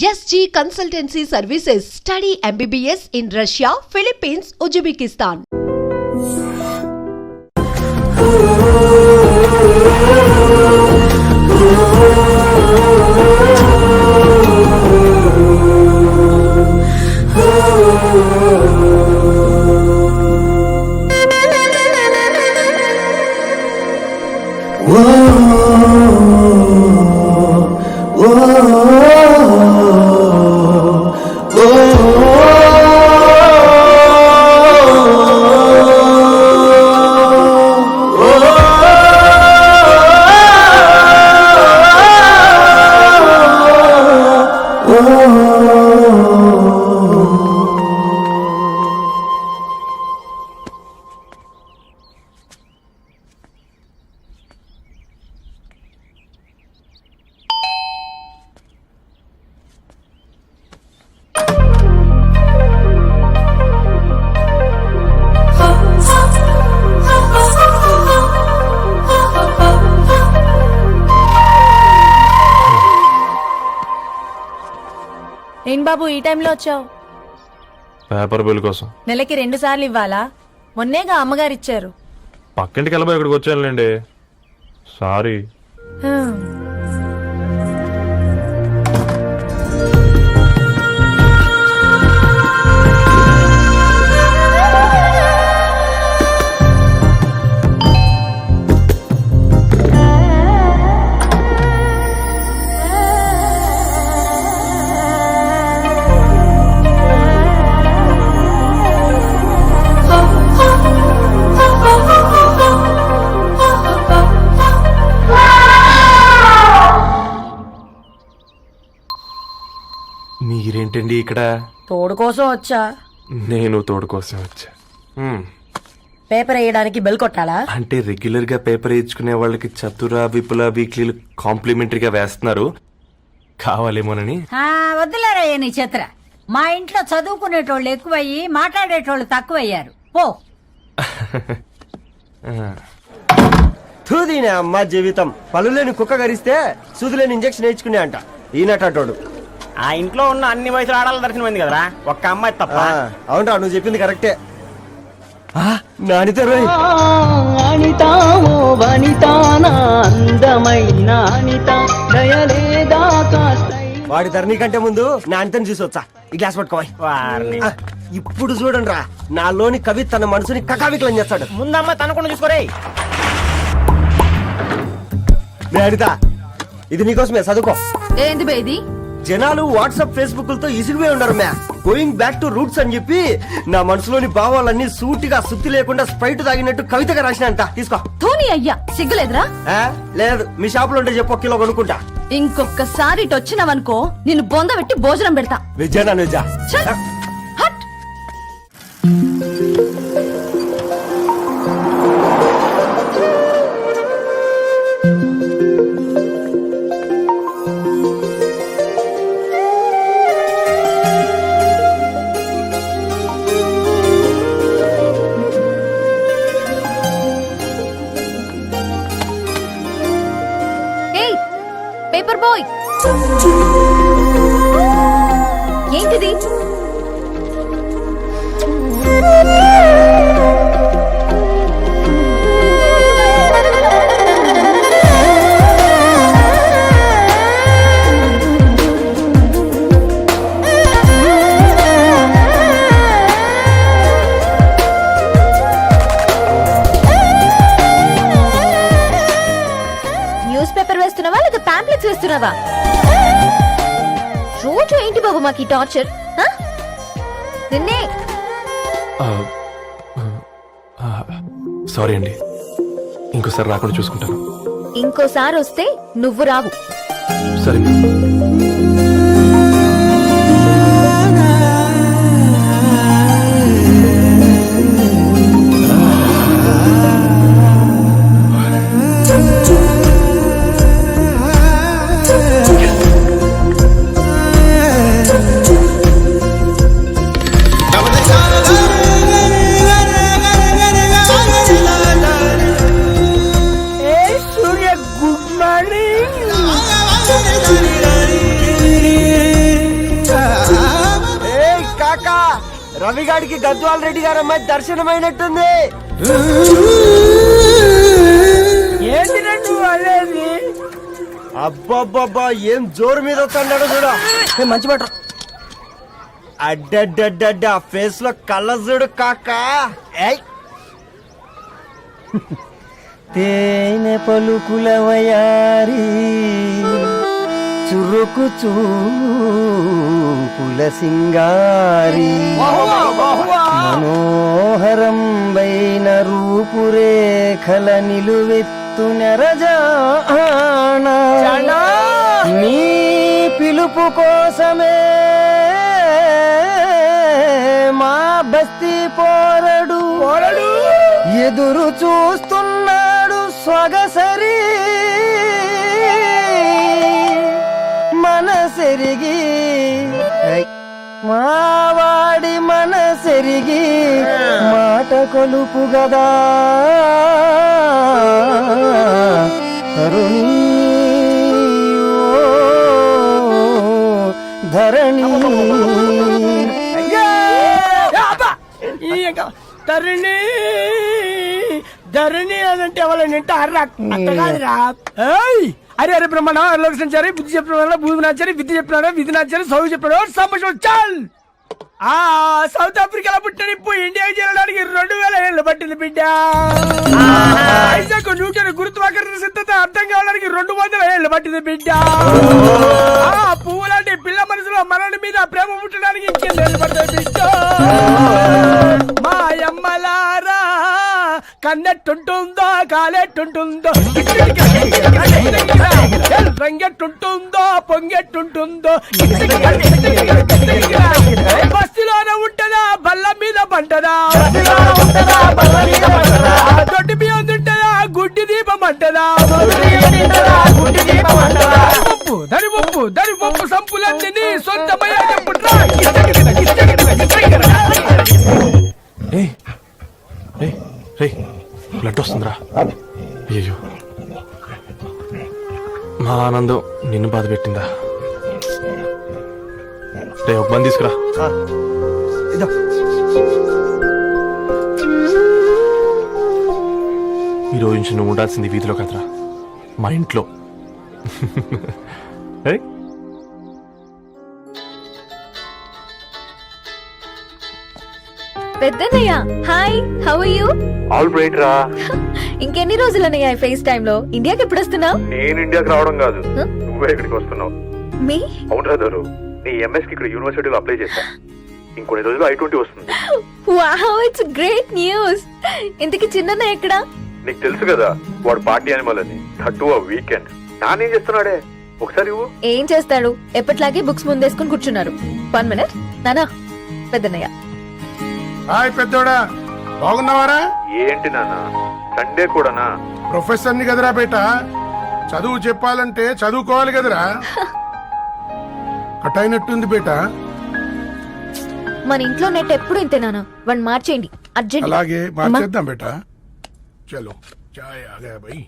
SG Consultancy Services. Study MBBS in Russia, Philippines, Uzbekistan. ఏం బాబు ఈ టైంలో వచ్చావు? పేపర్ బిల్ కోసం. నెలకి 2 సార్లు ఇవ్వాలా? మొన్నేగా అమ్మగారు ఇచ్చారు. పక్కింటికి వెళ్ళబోయి ఇక్కడికి వచ్చానులేండి. సారీ. మీరేంటండి ఇక్కడ? తోడు కోసం వచ్చా. నేను తోడు కోసం వచ్చా. పేపర్ వేయడానికి బెల్ కొట్టాలా? అంటే రెగ్యులర్ గా పేపర్ వేయించుకునే వాళ్ళకి చతుర విపుల వీక్లీలు కాంప్లిమెంటరీగా వేస్తున్నారు, కావాలేమోనని. వద్దులేరా నీ చిత్ర. మా ఇంట్లో చదువుకునేటోళ్ళు ఎక్కువయ్యి మాట్లాడేటోళ్ళు తక్కువయ్యారు. పో. తూదీనే అమ్మ జీవితం. పలులేని కుక్క గరిస్తే సూదులేని ఇంజక్షన్ వేయించుకునే అంట ఈనటోడు. ఆ ఇంట్లో ఉన్న అన్ని వయసులో ఆడాల దర్శనమైంది కదరా, ఒక్క అమ్మాయి తప్ప. అవునరా, నువ్వు చెప్పింది కరెక్టే. నానిత వాడి ధరణి కంటే ముందు నానితని చూసి వచ్చా. ఈ గ్లాస్ పట్టుకోవాలి. ఇప్పుడు చూడండి రా, నాలోని కవి తన మనసుని కకావికలం చేస్తాడు. ముందమ్మ తనకుండా చూసుకోరే. నానిత, ఇది నీకోసమే, చదువుకో. ఏంది బేది? జనాలు వాట్సాప్ ఫేస్బుక్ లతో ఇసిగిపోయి ఉన్నారు మ్యా. గోయింగ్ బ్యాక్ టు రూట్స్ అని చెప్పి నా మనసులోని భావాలన్నీ సూటిగా సుత్తి లేకుండా స్ప్రైట్ తాగినట్టు కవితగా రాసినంట. తీసుకో. ధోని అయ్యా, సిగ్గులేదురా? లేదు, మీ షాప్ లో ఉంటే చెప్పు, 1 కిలో కొనుక్కుంటా. ఇంకొకసారి ఇటు వచ్చినావనుకో నిన్ను బొంద పెట్టి భోజనం పెడతా. నిజా నిజా. హట్. పేపర్ బాయ్, ఏంటిది? న్యూస్ పేపర్ వేస్తున్నావా లేదా పాంప్లెట్స్ వేస్తున్నావా? రోజు ఏంటి బాబు మాకు టార్చర్? నిన్నే. సారీ అండి, ఇంకోసారి రాకుండా చూసుకుంటాను. ఇంకోసారి వస్తే నువ్వు రావు. సరే. సూర్య గుడ్ మార్నింగ్. రవిగాడికి గద్వాల్ రెడ్డి గారు అమ్మాయి దర్శనమైనట్టుంది. అబ్బబ్బబ్బా ఏం జోరు మీద వస్తున్నాడో చూడు. మంచి మాట. అడ్డడ్డడ్డ ఫేస్ లో కళ్ళ చూడు కాక. తేనె పలుకుల వయారి చురుకు చూపుల సింగారి మనోహరం వైన రూపురేఖల నిలువెత్తు నెరజానా నీ పిలుపు కోసమే మా బస్తీ పోరడు ఎదురు చూస్తున్నాడు సొగసరి మనసెరిగి మావాడి మనసెరిగి మాట కొలుపు గదా తరుణి ధరణి ధరణి ధరణి అనంటే ఎవరైనా అట్లా కాదురా. అరే అరే బ్రహ్మణ లోక సంచారి బుద్ధి చెప్పిన భూమి నాచారి విద్య చెప్పినాడు విధి నాచారి చదువు చెప్పినాడు సంభాషణ చాల్. సౌత్ ఆఫ్రికాలో పుట్టిన ఇప్పుడు ఇండియాకి చేరడానికి 2000 ఏళ్ళు పట్టింది బిడ్డ. ఐజాక్ న్యూటన్ గురుత్వాకర్షణ సిద్ధత అర్థం కావడానికి 200 ఏళ్ళు పట్టింది బిడ్డ. పువ్వు లాంటి పిల్ల మనసులో మరణి మీద ప్రేమ పుట్టడానికి ఇంకేళ్ళు పడుతుంది బిడ్డ. మా అమ్మలారా కన్నెట్టుంటుందో కాలెట్టుంటుందో రంగెట్టుంటుందో పొంగెట్టుంటుందో బస్తిలోనే ఉంటదా బల్ల మీద పంటదా దొడ్డి బియ్యం తింటదా గుడ్డి దీపం అంటదా దరి పప్పు సంపులన్నీ సొంతమయ్యా చెప్పుట్రా. బ్లడ్ వస్తుందిరా. అయ్యో మా ఆనందం నిన్ను బాధ పెట్టిందా? రే ఒక బంద్ తీసుకురా. ఈ రోజు నుంచి నువ్వు ఉండాల్సింది వీధిలో కదరా, మా ఇంట్లో. పెద్దన్నయ్య hi, how are you? All right రా. ఇంకెన్ని రోజులన్నయ్య ఫేస్ టైమ్ లో? ఇండియాకి ఎప్పుడు వస్తున్నావు? నేను ఇండియాకి రావడం కాదు, నువ్వే ఇక్కడికి వస్తున్నావు. మీ అవునరా దొరు, నీ ఎంఎస్ కి ఇక్కడ యూనివర్సిటీలో అప్లై చేశా. ఇంకొన్ని రోజులు I-20 వస్తుంది. Wow, it's great news. ఇంతకి చిన్నన్నయ్య ఎక్కడా? నీకు తెలుసు కదా వాడు పార్టీ అనిమల్ అని, అటు ఆ వీకెండ్. నానేం చేస్తున్నాడే ఒకసారి ఇవ్వు. ఏం చేస్తాడు, ఎప్పట్లాగే బుక్స్ ముందేసుకుని కూర్చున్నారు. 1 minute నానా. పెద్దన్నయ్య హాయ్ పెద్దోడా, బాగున్నావారా? ఏంటి నాన్న సండే కూడానా? ప్రొఫెసర్ ని కదరా బేట, చదువు చెప్పాలంటే చదువుకోవాలి కదరా. కట్ అయినట్టుంది బేట. మన ఇంట్లో నెట్ ఎప్పుడు ఇంతే నానా, వన్ మార్చేయండి అర్జెంట్. అలాగే మార్చేద్దాం బేట. చలో చాయ్ ఆ గయా భయ్.